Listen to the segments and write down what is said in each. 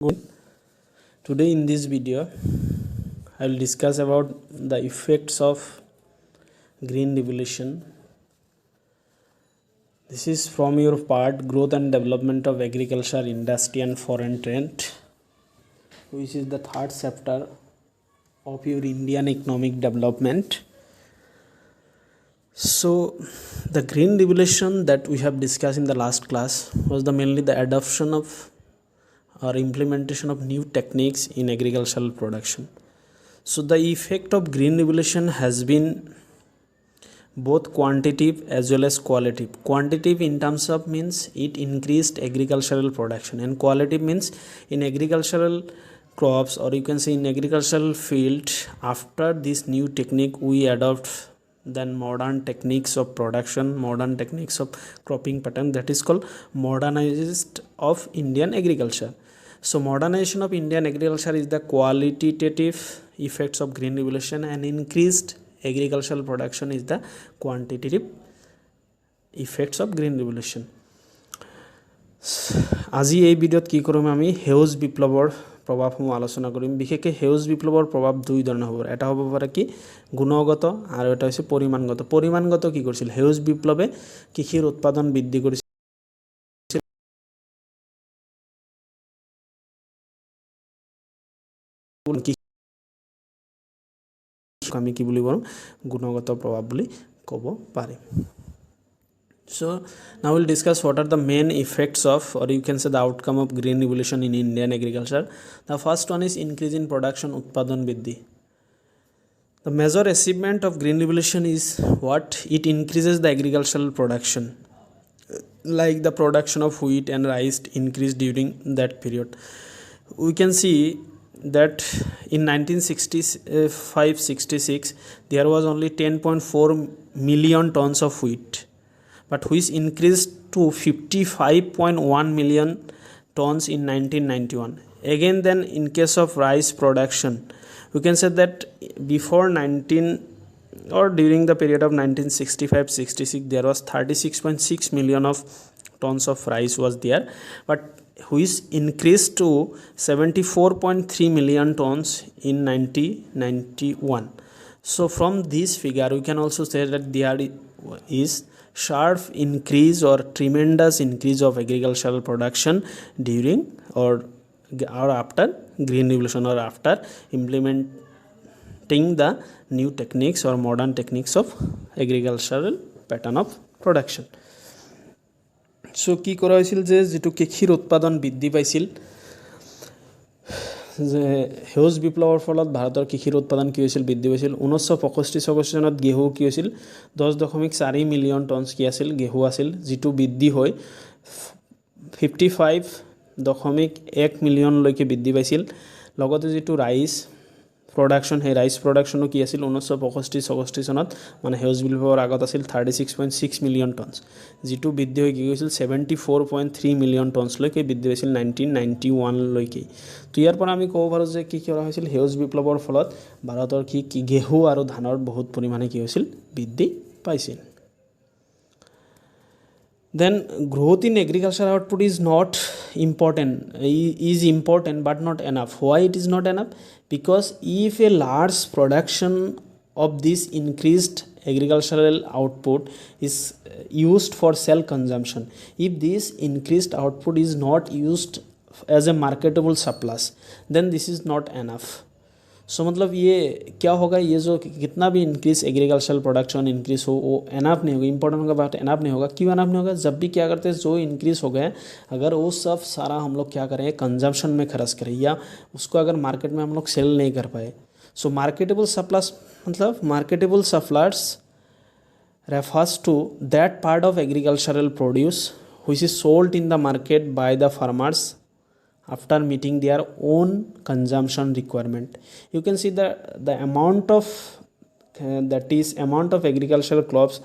Today in this video I will discuss about the effects of green revolution. This is from your part growth and development of agriculture, industry and foreign trade, which is the third chapter of your Indian economic development. So the green revolution that we have discussed in the last class was mainly the adoption of or implementation of new techniques in agricultural production. So the effect of green revolution has been both quantitative as well as qualitative. Quantitative in terms of means it increased agricultural production, and qualitative means in agricultural crops, or you can say in agricultural field, after this new technique we adopt then modern techniques of production, modern techniques of cropping pattern, that is called modernized of Indian agriculture. So modernization of Indian agriculture is the qualitative effects of green revolution, and increased agricultural production is the quantitative effects of green revolution. আজি এই ভিডিওত কি কৰিম আমি হেউজ বিপ্লৱৰ প্ৰভাৱসমূহ আলোচনা কৰিম। বিশেষকৈ হেউজ বিপ্লৱৰ প্ৰভাৱ দুই ধৰণৰ হ'ব, এটা হ'ব পাৰে কি গুণগত আৰু এটা হৈছে পৰিমাণগত। পৰিমাণগত কি কৰিছিল, হেউজ বিপ্লৱে কৃষিৰ উৎপাদন বৃদ্ধি কৰিছিল, আমি কি বুলি কম গুণগত প্ৰভাৱ বুলি ক'ব পাৰিম। So now we'll discuss what are the main effects of, or you can say the outcome of green revolution in Indian agriculture. The first one is increase in production, utpadan bridhi. The major achievement of green revolution is what? It increases the agricultural production, like the production of wheat and rice increased during that period. We can see that in 1965-66 there was only 10.4 million tons of wheat, but which increased to 55.1 million tons in 1991. Again, then in case of rice production, we can say that before 19 or during the period of 1965-66 there was 36.6 million of tons of rice was there, but which increased to 74.3 million tons in 1991. So from this figure we can also say that there is sharp increase or tremendous increase of agricultural production during or after green revolution, or after implementing the new techniques or modern techniques of agricultural pattern of production. So কি কৰা হৈছিল যে যেটো কৃষিৰ উৎপাদন বৃদ্ধি পাইছিল, যে হেউজ বিপ্লৱৰ ফলত ভাৰতৰ কৃষিৰ উৎপাদন কি হৈছিল, বৃদ্ধি পাইছিল। 1965-66 চনত গেহু কি হৈছিল 10.4 মিলিয়ন টনছ কি আছিল, গেহু আছিল, যেটো বৃদ্ধি হৈ 55.1 মিলিয়নলৈকে বৃদ্ধি পাইছিল। লগতে যেটো ৰাইচ প্ৰডাকশ্যন, সেই ৰাইচ প্ৰডাকশ্যনো কি আছিল 1965-66 চনত মানে হেউজ বিপ্লৱৰ আগত আছিল 36.6 মিলিয়ন টনছ, যেটো বৃদ্ধি হৈ কি হৈছিল 74.3 মিলিয়ন টনছলৈকে বৃদ্ধি হৈছিল 1991 লৈকে। তো ইয়াৰ পৰা আমি ক'ব পাৰোঁ যে কি কৰা হৈছিল, হেউজ বিপ্লৱৰ ফলত ভাৰতৰ কি গেহু আৰু ধানৰ বহুত পৰিমাণে কি হৈছিল, বৃদ্ধি পাইছিল। Then growth in agricultural output is not important, is important but not enough. Why it is not enough? Because if a large production of this increased agricultural output is used for self consumption, if this increased output is not used as a marketable surplus, then this is not enough. सो मतलब ये क्या होगा, ये जो कितना भी increase agricultural production increase हो वो एनाफ नहीं होगा। इंपॉर्टेंट होगा बात, एनाफ नहीं होगा। क्यों एनाफ नहीं होगा? जब भी क्या करते हैं, जो इंक्रीज हो गया अगर वो सब सारा हम लोग क्या करें, कंजम्पशन में खर्च करें, या उसको अगर मार्केट में हम लोग सेल नहीं कर पाए। सो मार्केटेबल सप्लास मतलब marketable suppliers refers to that part of agricultural produce which is sold in the market by the farmers after meeting their own consumption requirement. You can see the amount of that is amount of agricultural crops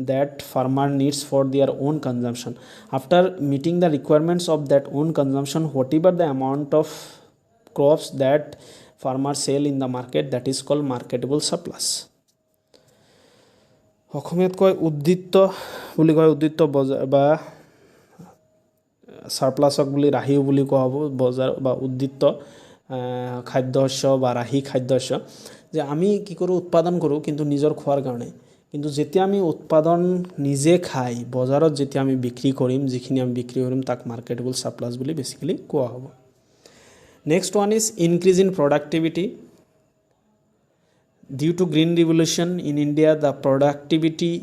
that farmer needs for their own consumption. After meeting the requirements of that own consumption, whatever the amount of crops that farmers sell in the market, that is called marketable surplus. অসমীয়াত কয় উদ্বৃত্ত বুলি কয়, উদ্বৃত্ত বজাৰ বা সাৰপ্লাছক বুলি ৰাহি বুলি কোৱা হ'ব বজাৰ বা উদ্দিষ্ট খাদ্যশস্য বা ৰাহি খাদ্যশস্য যে আমি কি কৰোঁ উৎপাদন কৰোঁ কিন্তু নিজৰ খোৱাৰ কাৰণে কিন্তু যেতিয়া আমি উৎপাদন নিজে খাই বজাৰত যেতিয়া আমি বিক্ৰী কৰিম যিখিনি আমি বিক্ৰী কৰিম তাক মাৰ্কেটেবল সাৰপ্লাছ বুলি বেসিক্যালি কোৱা হ'ব next one is increase in productivity due to green revolution in India the productivity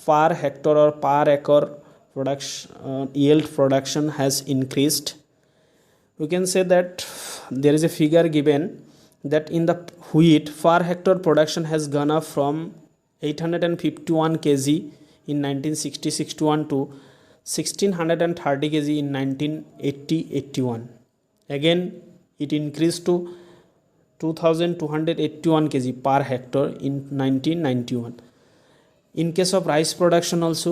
per hectare or per acre production yield production has increased we can say that there is a figure given that in the wheat per hectare production has gone up from 851 kg in 1960-61 to 1630 kg in 1980-81 again it increased to 2281 kg per hectare in 1991 in case of rice production also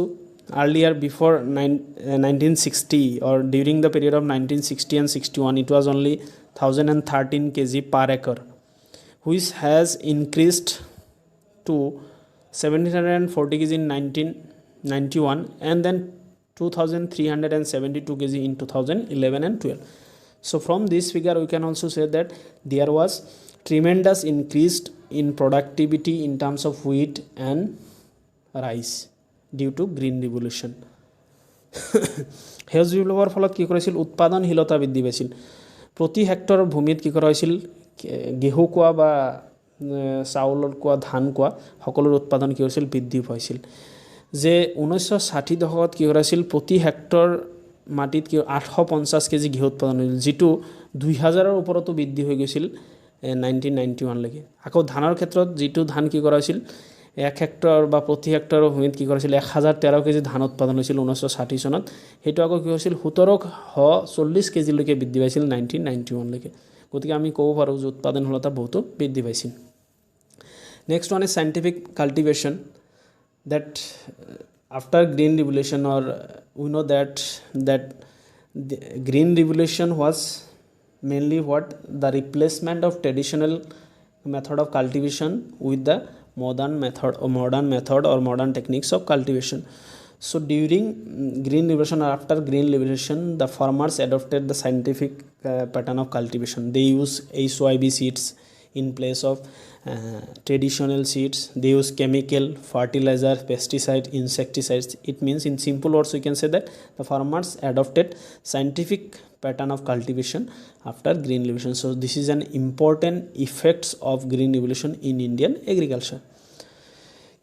earlier before 1960 or during the period of 1960 and 61 it was only 1013 kg per acre which has increased to 1740 kg in 1991 and then 2372 kg in 2011 and 12 so from this figure we can also say that there was tremendous increase in productivity in terms of wheat and rice due to green revolution সেউজ বিপ্লৱৰ ফলত কি কৰিছিল উৎপাদনশীলতা বৃদ্ধি পাইছিল প্ৰতি hectare ভূমিত কি কৰা হৈছিল গেহু কোৱা বা চাউলৰ কোৱা ধান কোৱা সকলোৰ উৎপাদন কি হৈছিল বৃদ্ধি পাইছিল যে 1960 দশকত কি কৰিছিল প্ৰতি হেক্টৰ মাটিত কি 850 কেজি ঘেঁহু উৎপাদন হৈছিল যেটো 2000 ৰ ওপৰতো বৃদ্ধি হৈ গৈছিল 1991 লৈকে আকৌ ধানৰ ক্ষেত্ৰত যেটো ধান কি কৰা হৈছিল 1 হেক্টৰ বা প্ৰতি হেক্টৰ ভূমিত কি কৰিছিল 1013 কেজি ধান উৎপাদন হৈছিল 1960 চনত হেতু আকৌ কি হৈছিল 1740 কেজি লৈকে বৃদ্ধি পাইছিল 1991 লৈকে গতিকে আমি ক'ব পাৰো যে উৎপাদনশীলতা বহুত বৃদ্ধি পাইছিল next one is scientific cultivation that after green revolution or we know that the green revolution was mainly what the replacement of traditional method of cultivation with the modern method or modern techniques of cultivation so during green revolution or after green revolution the farmers adopted the scientific pattern of cultivation they use HYB seeds in place of traditional seeds they use chemical fertilizer pesticide insecticides it means in simple words we can say that the farmers adopted scientific pattern of cultivation after green revolution so this is an important effects of green revolution in Indian agriculture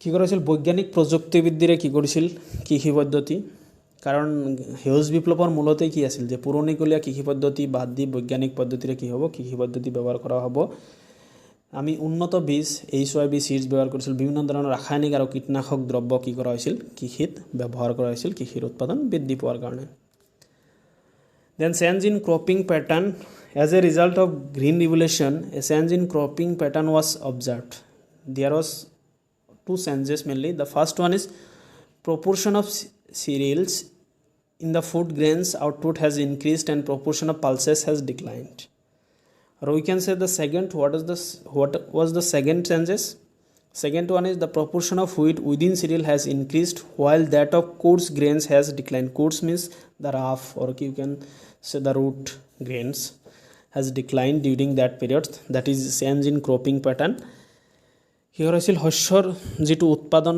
কি কৰিছিল বৈজ্ঞানিক প্ৰযুক্তি বৃদ্ধিৰে কি কৰিছিল কৃষি পদ্ধতি কাৰণ সেউজ বিপ্লৱৰ মূলতে কি আছিল যে পুৰণিকলীয়া কৃষি পদ্ধতি বাদ দি বৈজ্ঞানিক পদ্ধতিৰে কি হ'ব কৃষি পদ্ধতি ব্যৱহাৰ কৰা হ'ব আমি উন্নত বীজ HYB সিডস ব্যৱহাৰ কৰিছিল বিভিন্ন ধৰণৰ ৰাসায়নিক আৰু কীটনাশক দ্ৰব্য কি কৰা হৈছিল কৃষিত ব্যৱহাৰ কৰা হৈছিল কৃষিৰ উৎপাদন বৃদ্ধি পোৱাৰ কাৰণে then change in cropping pattern as a result of green revolution a change in cropping pattern was observed there was two changes mainly the first one is proportion of cereals in the food grains output has increased and proportion of pulses has declined or we can say the second what was the second changes second one is the proportion of wheat within cereal has increased while that of coarse grains has declined coarse means the rough or you can say the root grains has declined during that period that is change in cropping pattern কি হৈছিল শস্যৰ যেটো উৎপাদন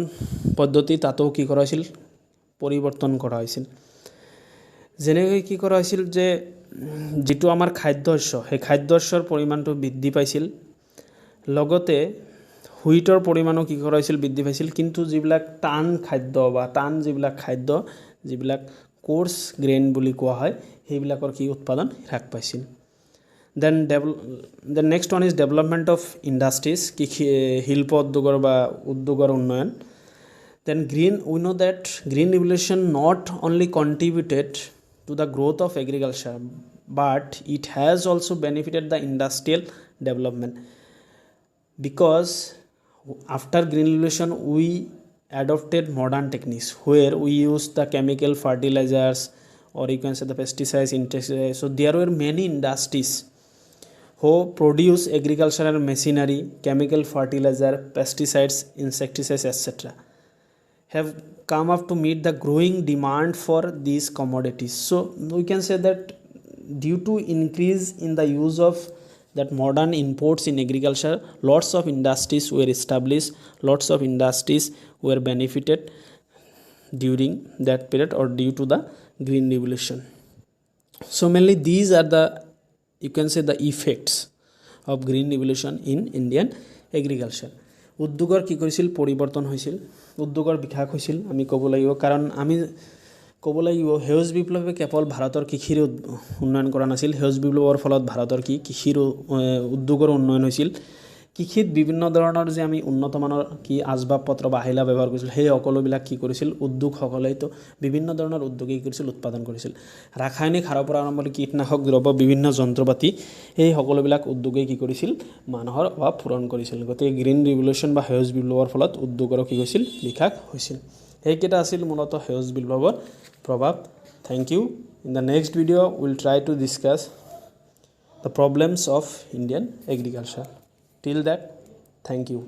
পদ্ধতি তাতো কি কৰা হৈছিল পৰিৱৰ্তন কৰা হৈছিল যেনেকৈ কি কৰা হৈছিল যে যেটো আমাৰ খাদ্যশস্য সেই খাদ্যশস্যৰ পৰিমাণটো বৃদ্ধি পাইছিল লগতে হুইটৰ পৰিমাণো কি কৰা হৈছিল বৃদ্ধি পাইছিল কিন্তু যিবিলাক টান খাদ্য বা টান যিবিলাক খাদ্য যিবিলাক কোৰ্স গ্ৰেইন বুলি কোৱা হয় সেইবিলাকৰ কি উৎপাদন হ্ৰাস পাইছিল then next one is development of industries শিল্প উদ্যোগৰ বা উদ্যোগৰ উন্নয়ন then we know that green revolution not only contributed to the growth of agriculture but it has also benefited the industrial development because after green revolution we adopted modern techniques where we use the chemical fertilizers or you can say the pesticides insecticides so there were many industries who produce agricultural machinery chemical fertilizer pesticides insecticides etc have come up to meet the growing demand for these commodities. So we can say that due to increase in the use of that modern imports in agriculture, lots of industries were established, lots of industries were benefited during that period or due to the green revolution. So mainly these are the, you can say, the effects of green revolution in Indian agriculture. উদ্যোগৰ কি কৰিছিল, পৰিৱৰ্তন হৈছিল, উদ্যোগৰ বিকাশ হৈছিল আমি ক'ব লাগিব, কাৰণ আমি ক'ব লাগিব সেউজ বিপ্লৱে কেৱল ভাৰতৰ কৃষিৰ উন্নয়ন কৰা নাছিল, সেউজ বিপ্লৱৰ ফলত ভাৰতৰ কি কৃষিৰ উদ্যোগৰ উন্নয়ন হৈছিল। কৃষিত বিভিন্ন ধৰণৰ যে আমি উন্নতমানৰ কি আচবাব পত্ৰ বা আহিলা ব্যৱহাৰ কৰিছিল, সেই সকলোবিলাক কি কৰিছিল উদ্যোগসকলে, তো বিভিন্ন ধৰণৰ উদ্যোগে কি কৰিছিল উৎপাদন কৰিছিল। ৰাসায়নিক সাৰৰ পৰা আৰম্ভ কৰি কীটনাশক দ্ৰব্য, বিভিন্ন যন্ত্ৰপাতি, এই সকলোবিলাক উদ্যোগে কি কৰিছিল মানুহৰ অভাৱ পূৰণ কৰিছিল। গতিকে গ্ৰীণ ৰিভলিউশ্যন বা সেউজ বিপ্লৱৰ ফলত উদ্যোগৰো কি হৈছিল বিকাশ হৈছিল। সেইকেইটা আছিল মূলতঃ সেউজ বিপ্লৱৰ প্ৰভাৱ। Thank you. In the next video' will try to discuss the problems of Indian agriculture. Till that, thank you.